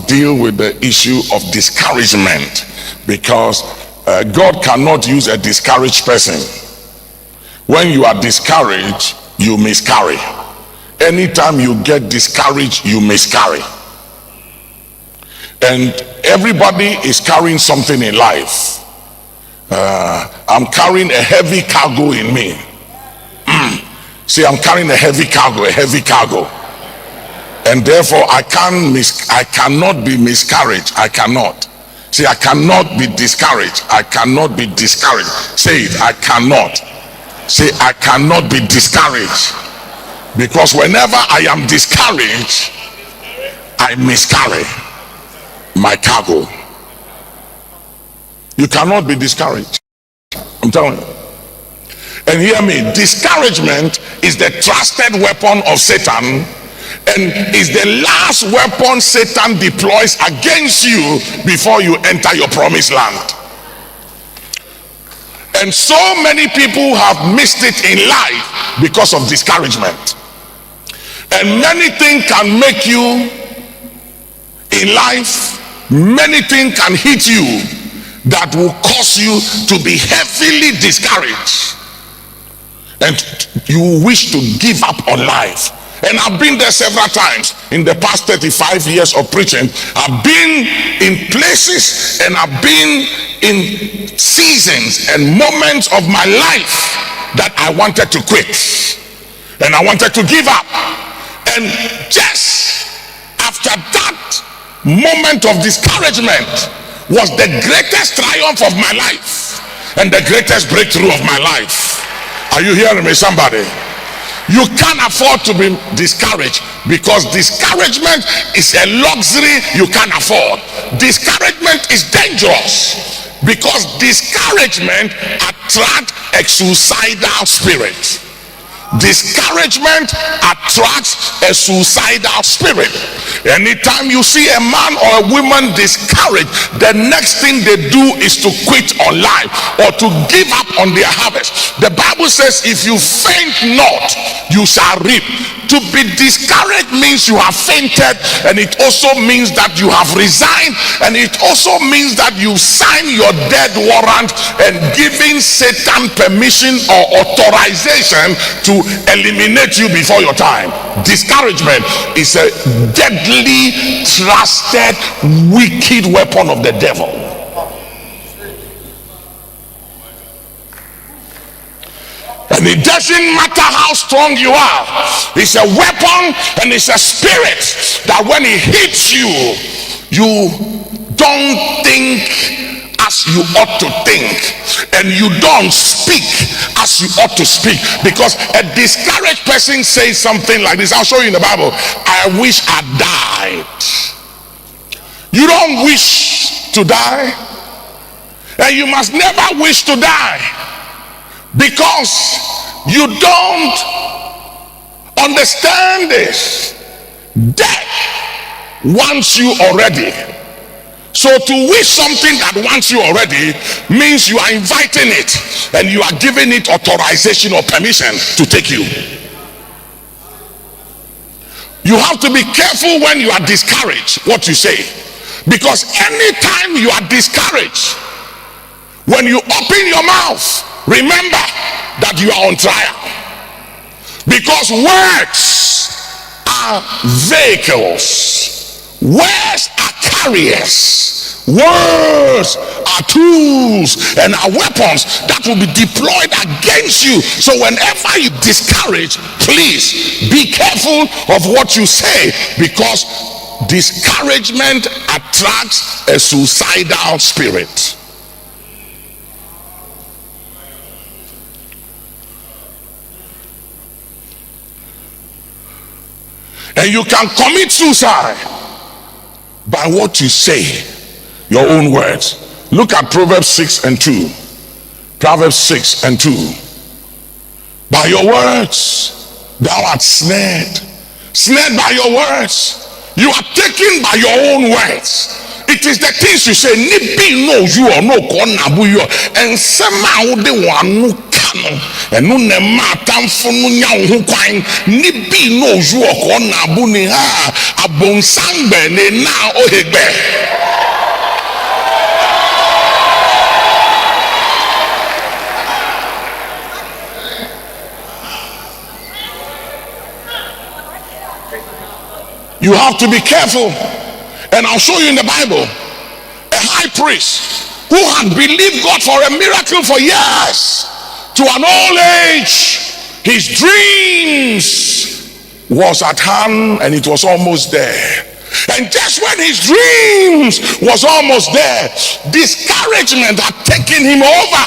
deal with the issue of discouragement, because God cannot use a discouraged person. When you are discouraged, you miscarry. Anytime you get discouraged, you miscarry. And everybody is carrying something in life. I'm carrying a heavy cargo in me. See, I'm carrying a heavy cargo. And therefore I cannot be miscarried. I cannot. See, I cannot be discouraged. I cannot be discouraged. Say it, I cannot. Say, I cannot be discouraged. Because whenever I am discouraged, I miscarry my cargo. You cannot be discouraged. I'm telling you. And hear me, discouragement is the trusted weapon of Satan, and is the last weapon Satan deploys against you before you enter your promised land. And so many people have missed it in life because of discouragement. And many things can make you in life, many things can hit you that will cause you to be heavily discouraged, and you wish to give up on life. And I've been there several times in the past 35 years of preaching. I've been in places and I've been in seasons and moments of my life that I wanted to quit and I wanted to give up. And just after that moment of discouragement was the greatest triumph of my life and the greatest breakthrough of my life. Are you hearing me, somebody? You can't afford to be discouraged, because discouragement is a luxury you can't afford. Discouragement is dangerous because discouragement attracts a suicidal spirit. Discouragement attracts a suicidal spirit. Anytime you see a man or a woman discouraged, the next thing they do is to quit on life or to give up on their harvest. The Bible says, if you faint not, you shall reap. To be discouraged means you have fainted, and it also means that you have resigned, and it also means that you sign your death warrant and giving Satan permission or authorization to eliminate you before your time. Discouragement is a deadly, trusted, wicked weapon of the devil. And it doesn't matter how strong you are, it's a weapon and it's a spirit that when it hits you, you don't think as you ought to think, and you don't speak as you ought to speak. Because a discouraged person says something like this. I'll show you in the Bible. I wish I died. You don't wish to die, and you must never wish to die, because you don't understand this. Death wants you already. So to wish something that wants you already means you are inviting it and you are giving it authorization or permission to take you. You have to be careful when you are discouraged what you say, because anytime you are discouraged, when you open your mouth, remember that you are on trial, because words are vehicles, words are carriers, words are tools and are weapons that will be deployed against you. So whenever you discourage, please be careful of what you say, because discouragement attracts a suicidal spirit. And you can commit suicide by what you say, your own words. Look at Proverbs 6:2. Proverbs 6:2. By your words thou art snared. Snared by your words. You are taken by your own words. It is the things you say, nibi no you or no konabu you, and somehow they want no and no nema tamfo no nya ho kwan, nibi no you or konabu ni ha abonsangbe ne na ohegbe. You have to be careful, and I'll show you in the Bible a high priest who had believed God for a miracle for years. To an old age, his dreams was at hand and it was almost there. And just when his dreams was almost there, discouragement had taken him over,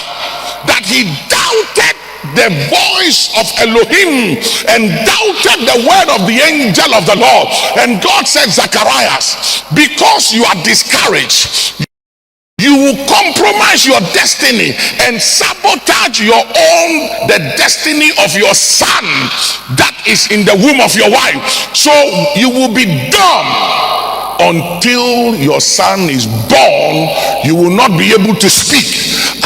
that he doubted the voice of Elohim and doubted the word of the angel of the Lord. And God said, Zacharias, because you are discouraged, you will compromise your destiny and sabotage the destiny of your son that is in the womb of your wife. So you will be dumb until your son is born. You will not be able to speak.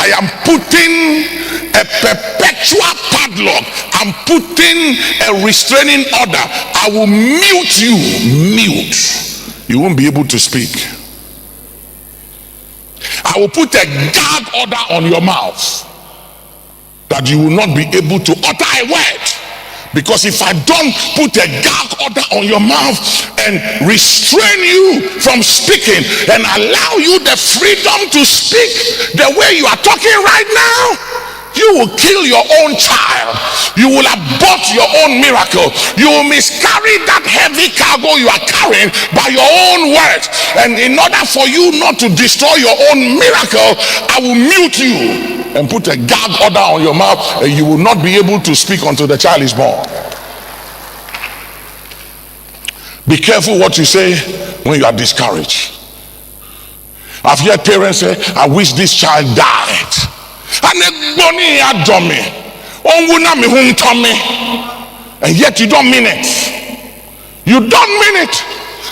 I am putting a perpetual padlock. I'm putting a restraining order. I will mute you. Mute. You won't be able to speak. I will put a gag order on your mouth, that you will not be able to utter a word. Because if I don't put a gag order on your mouth and restrain you from speaking and allow you the freedom to speak the way you are talking right now, you will kill your own child. You will abort your own miracle. You will miscarry that heavy cargo you are carrying by your own words. And in order for you not to destroy your own miracle, I will mute you and put a gag order on your mouth, and you will not be able to speak until the child is born. Be careful what you say when you are discouraged. I've heard parents say, I wish this child died. And yet you don't mean it. You don't mean it.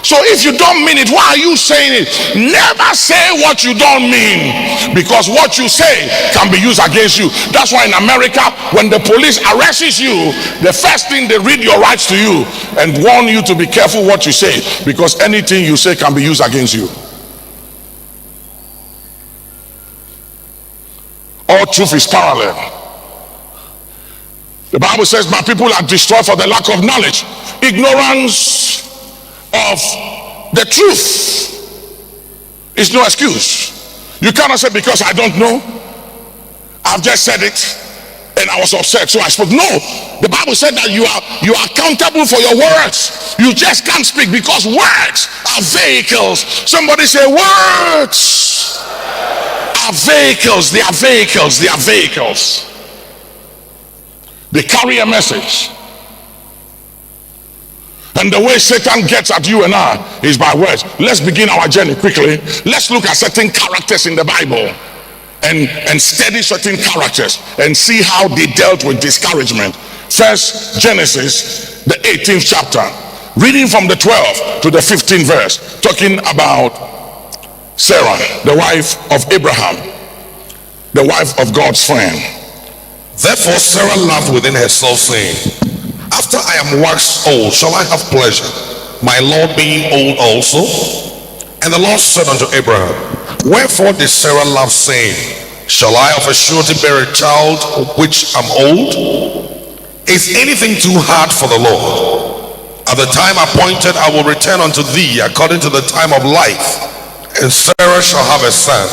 So if you don't mean it, why are you saying it? Never say what you don't mean, because what you say can be used against you. That's why in America, when the police arrests you, the first thing they read your rights to you and warn you to be careful what you say, because anything you say can be used against you. All truth is parallel. The Bible says, my people are destroyed for the lack of knowledge. Ignorance of the truth is no excuse. You cannot say, because I don't know, I've just said it and I was upset so I spoke. No, the Bible said that you are accountable for your words. You just can't speak, because words are vehicles. Somebody say, words are vehicles. They are vehicles. They are vehicles. They carry a message. And the way Satan gets at you and I is by words. Let's begin our journey quickly. Let's look at certain characters in the Bible and study certain characters and see how they dealt with discouragement. First, Genesis, the 18th chapter, reading from the 12th to the 15th verse, talking about Sarah, the wife of Abraham, the wife of God's friend. Therefore Sarah laughed within herself, saying, after I am waxed old, shall I have pleasure, my Lord being old also? And the Lord said unto Abraham, wherefore did Sarah laugh, saying, shall I of a surety bear a child which am old? Is anything too hard for the Lord? At the time appointed I will return unto thee according to the time of life, and Sarah shall have a son.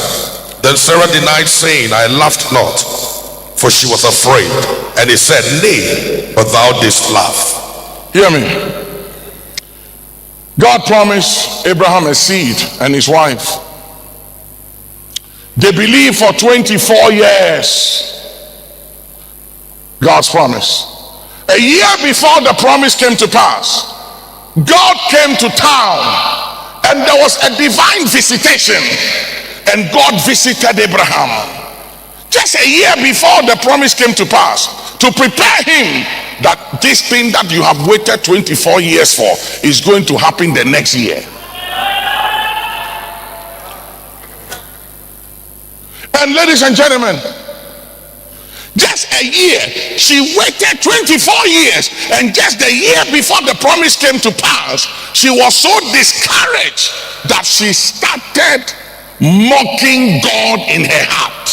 Then Sarah denied, saying, I laughed not, for she was afraid. And he said, nay, but thou didst laugh. Hear me. God promised Abraham a seed and his wife. They believed for 24 years God's promise. A year before the promise came to pass, God came to town and there was a divine visitation, and God visited Abraham. Just a year before the promise came to pass, to prepare him that this thing that you have waited 24 years for is going to happen the next year. And ladies and gentlemen, just a year, she waited 24 years, and just the year before the promise came to pass, she was so discouraged that she started mocking God in her heart.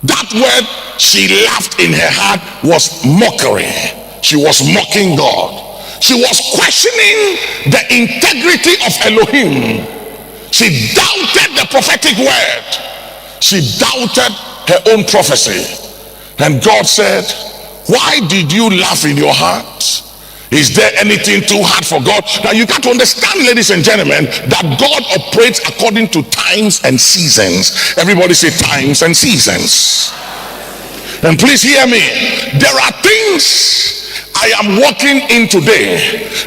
That word she laughed in her heart was mockery. She was mocking God. She was questioning the integrity of Elohim. She doubted the prophetic word. She doubted her own prophecy. And God said, why did you laugh in your heart? Is there anything too hard for God? Now you got to understand, ladies and gentlemen, that God operates according to times and seasons. Everybody say times and seasons. And please hear me. There are things I am walking in today.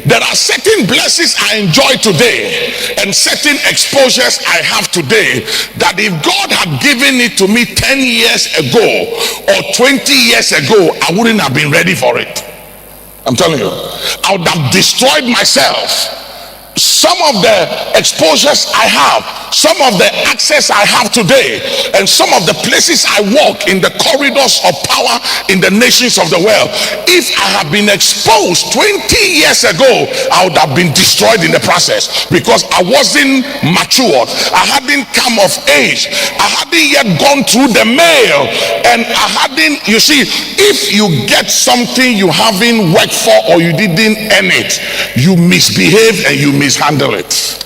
There are certain blessings I enjoy today and certain exposures I have today that if God had given it to me 10 years ago or 20 years ago, I wouldn't have been ready for it. I'm telling you, I would have destroyed myself. Some of the exposures I have, some of the access I have today, and some of the places I walk in the corridors of power in the nations of the world, if I had been exposed 20 years ago, I would have been destroyed in the process, because I wasn't matured. I hadn't come of age. I hadn't yet gone through the mail, and I hadn't, you see, if you get something you haven't worked for or you didn't earn it, you misbehave and you mishandle it.